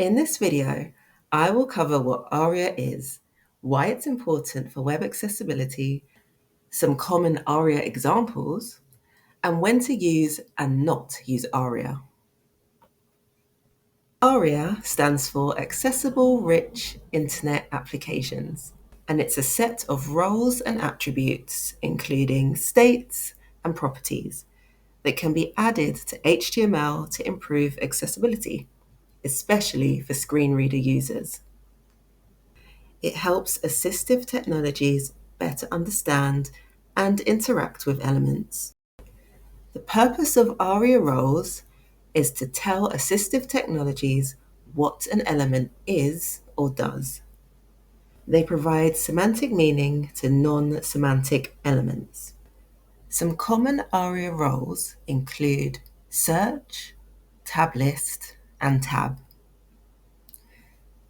In this video, I will cover what ARIA is, why it's important for web accessibility, some common ARIA examples, and when to use and not use ARIA. ARIA stands for Accessible Rich Internet Applications, and it's a set of roles and attributes, including states and properties, that can be added to HTML to improve accessibility, especially for screen reader users. It helps assistive technologies better understand and interact with elements. The purpose of ARIA roles is to tell assistive technologies what an element is or does. They provide semantic meaning to non-semantic elements. Some common ARIA roles include search, tab list, and tab.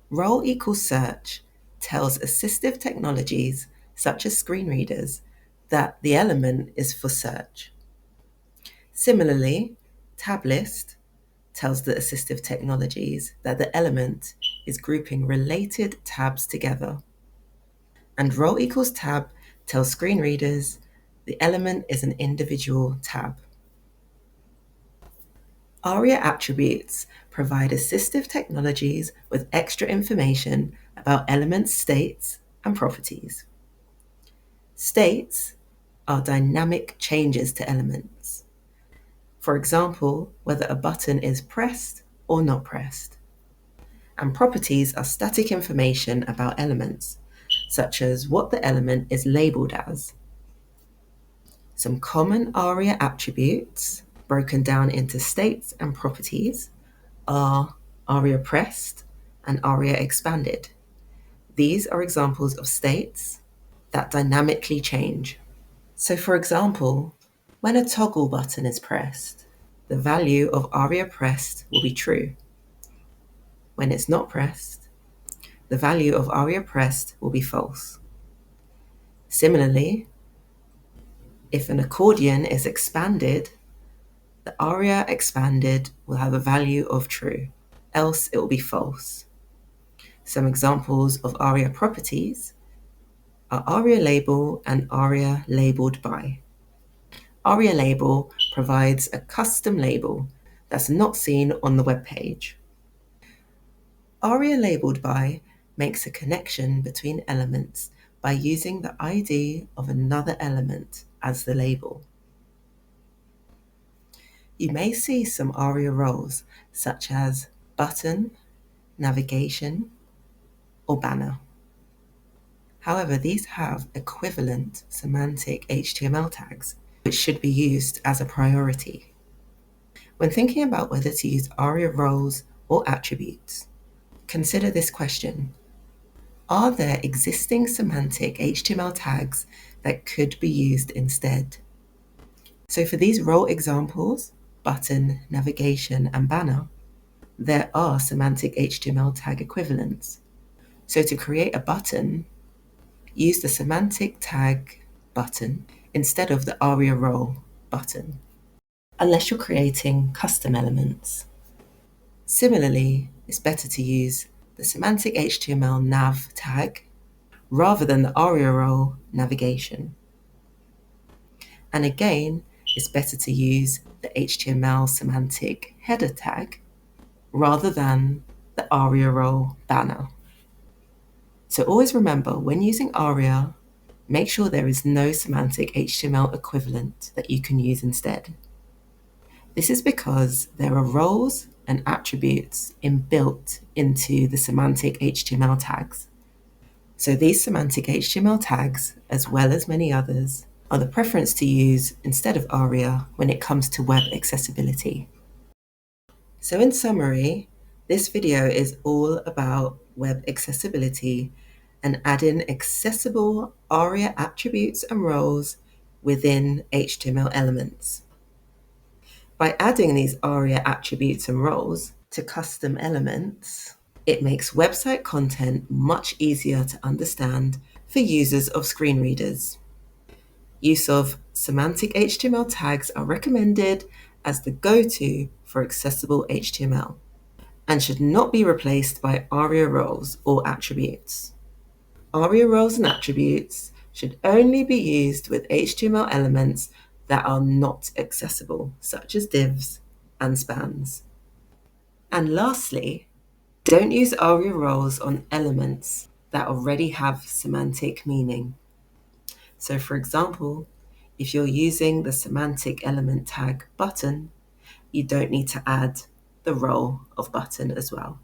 Role equals search tells assistive technologies, such as screen readers, that the element is for search. Similarly, tab list tells the assistive technologies that the element is grouping related tabs together. And role equals tab tells screen readers the element is an individual tab. ARIA attributes provide assistive technologies with extra information about element states and properties. States are dynamic changes to elements. For example, whether a button is pressed or not pressed. And properties are static information about elements, such as what the element is labeled as. Some common ARIA attributes, broken down into states and properties, are ARIA pressed and ARIA expanded. These are examples of states that dynamically change. So for example, when a toggle button is pressed, the value of ARIA pressed will be true. When it's not pressed, the value of ARIA pressed will be false. Similarly, if an accordion is expanded, the ARIA expanded will have a value of true, else it will be false. Some examples of ARIA properties are ARIA label and ARIA labeled by. ARIA label provides a custom label that's not seen on the web page. ARIA labeled by makes a connection between elements by using the ID of another element as the label. You may see some ARIA roles such as button, navigation, or banner. However, these have equivalent semantic HTML tags, which should be used as a priority. When thinking about whether to use ARIA roles or attributes, consider this question. Are there existing semantic HTML tags that could be used instead? So for these role examples, button, navigation, and banner, there are semantic HTML tag equivalents. So to create a button, use the semantic tag button instead of the ARIA role button, unless you're creating custom elements. Similarly, it's better to use the semantic HTML nav tag rather than the ARIA role navigation. And again, it's better to use the HTML semantic header tag rather than the ARIA role banner. So always remember, when using ARIA, make sure there is no semantic HTML equivalent that you can use instead. This is because there are roles and attributes inbuilt into the semantic HTML tags. So these semantic HTML tags, as well as many others, are the preference to use instead of ARIA when it comes to web accessibility. So in summary, this video is all about web accessibility and adding accessible ARIA attributes and roles within HTML elements. By adding these ARIA attributes and roles to custom elements, it makes website content much easier to understand for users of screen readers. Use of semantic HTML tags are recommended as the go-to for accessible HTML. and should not be replaced by ARIA roles or attributes. ARIA roles and attributes should only be used with HTML elements that are not accessible, such as divs and spans. And lastly, don't use ARIA roles on elements that already have semantic meaning. So for example, if you're using the semantic element tag button, you don't need to add the role of button as well.